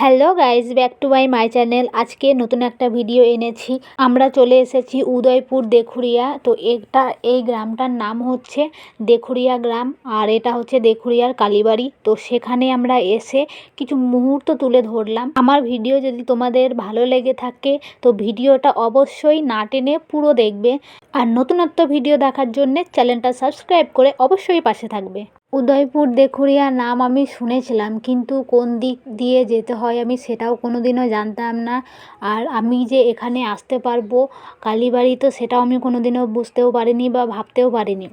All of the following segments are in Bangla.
Hello guys, back to my channel. আজকে নতুন একটা ভিডিও এনেছি। আমরা চলে এসেছি উদয়পুর দেখুরিয়া। তো এই গ্রামটার নাম হচ্ছে দেখুরিয়া গ্রাম, আর এটা হচ্ছে দেখুরিয়ার কালীবাড়ি। তো সেখানে আমরা এসে কিছু মুহূর্ত তুলে ধরলাম। আমার ভিডিও যদি তোমাদের ভালো লেগে থাকে তো ভিডিওটা অবশ্যই না টেনে পুরো দেখবে, আর নতুনত্ব ভিডিও দেখার জন্য চ্যানেলটা সাবস্ক্রাইব করে অবশ্যই পাশে থাকবে। উদয়পুর দেখুরিয়া নাম আমি শুনেছিলাম, কিন্তু কোন দিক দিয়ে যেতে হয় আমি সেটাও কোনোদিনও জানতাম না। আর আমি যে এখানে আসতে পারবো কালীবাড়ি, তো সেটাও আমি কোনোদিনও বুঝতেও পারিনি বা ভাবতেও পারিনি।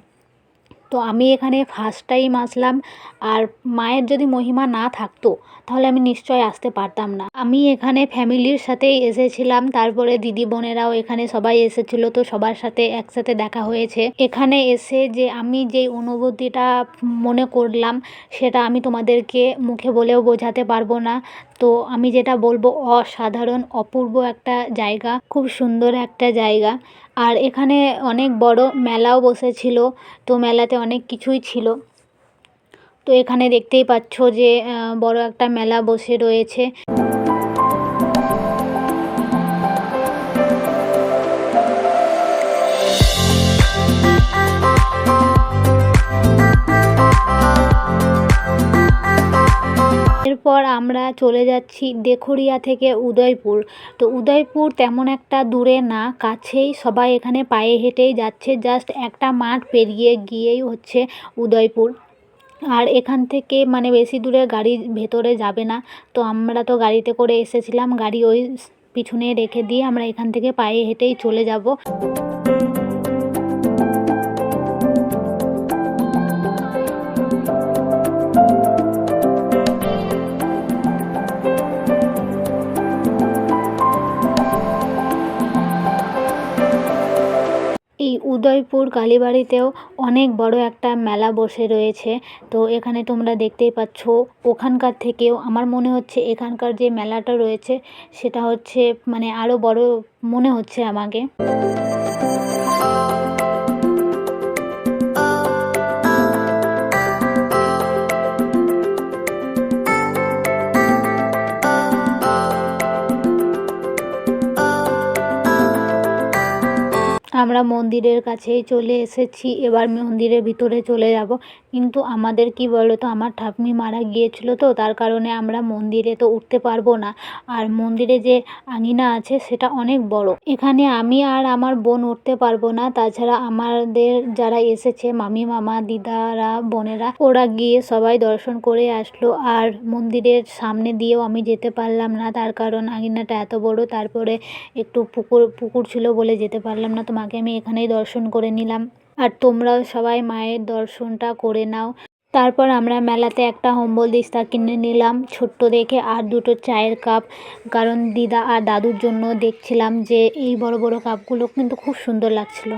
তো আমি এখানে ফার্স্ট টাইম আসলাম, আর মায়ের যদি মহিমা না থাকতো তাহলে আমি নিশ্চয় আসতে পারতাম না। আমি এখানে ফ্যামিলির সাথেই এসেছিলাম, তারপরে দিদি বোনেরাও এখানে সবাই এসেছিলো, তো সবার সাথে একসাথে দেখা হয়েছে। এখানে এসে যে আমি যেই অনুভূতিটা মনে করলাম সেটা আমি তোমাদেরকে মুখে বলেও বোঝাতে পারবো না। তো আমি যেটা বলবো, অসাধারণ অপূর্ব একটা জায়গা, খুব সুন্দর একটা জায়গা। আর এখানে অনেক বড় মেলাও বসেছিল, তো মেলাতে অনেক কিছুই ছিল। তো এখানে দেখতেই পাচ্ছ যে বড় একটা মেলা বসে রয়েছে। এরপর আমরা চলে যাচ্ছি দেখুরিয়া থেকে উদয়পুর। তো উদয়পুর তেমন একটা দূরে না, কাছেই। সবাই এখানে পায়ে হেঁটেই যাচ্ছে, জাস্ট একটা মাঠ পেরিয়ে গিয়েই হচ্ছে উদয়পুর। আর এখান থেকে মানে বেশি দূরে গাড়ি ভেতরে যাবে না। তো আমরা তো গাড়িতে করে এসেছিলাম, গাড়ি ওই পিছনে রেখে দিয়ে আমরা এখান থেকে পায়ে হেঁটেই চলে যাব। এই উদয়পুর কালীবাড়িতেও অনেক বড় একটা মেলা বসে রয়েছে। তো এখানে তোমরা দেখতেই পাচ্ছ। ওখানকার থেকেও আমার মনে হচ্ছে এখানকার যে মেলাটা রয়েছে সেটা হচ্ছে মানে আরও বড় মনে হচ্ছে আমাকে। আমরা মন্দিরের কাছেই চলে এসেছি, এবার মন্দিরের ভিতরে চলে যাব। কিন্তু আমাদের কি বলো তো, আমার ঠাকুমি মারা গিয়েছিল, তো তার কারণে আমরা মন্দিরে তো উঠতে পারবো না। আর মন্দিরে যে আঙিনা আছে সেটা অনেক বড়, এখানে আমি আর আমার বোন উঠতে পারবো না। তাছাড়া আমাদের যারা এসেছে মামি মামা দিদারা বোনেরা, ওরা গিয়ে সবাই দর্শন করে আসলো। আর মন্দিরের সামনে দিয়েও আমি যেতে পারলাম না, তার কারণ আঙিনাটা এত বড়। তারপরে একটু পুকুর ছিল বলে যেতে পারলাম না। তোমাকে আমি এখানেই দর্শন করে নিলাম, আর তোমরাও সবাই মায়ের দর্শনটা করে নাও। তারপর আমরা মেলাতে একটা অম্বল দিস্তা কিনে নিলাম ছোট্ট দেখে, আর দুটো চায়ের কাপ, কারণ দিদা আর দাদুর জন্য দেখছিলাম যে এই বড় বড় কাপগুলো কিন্তু খুব সুন্দর লাগছিল।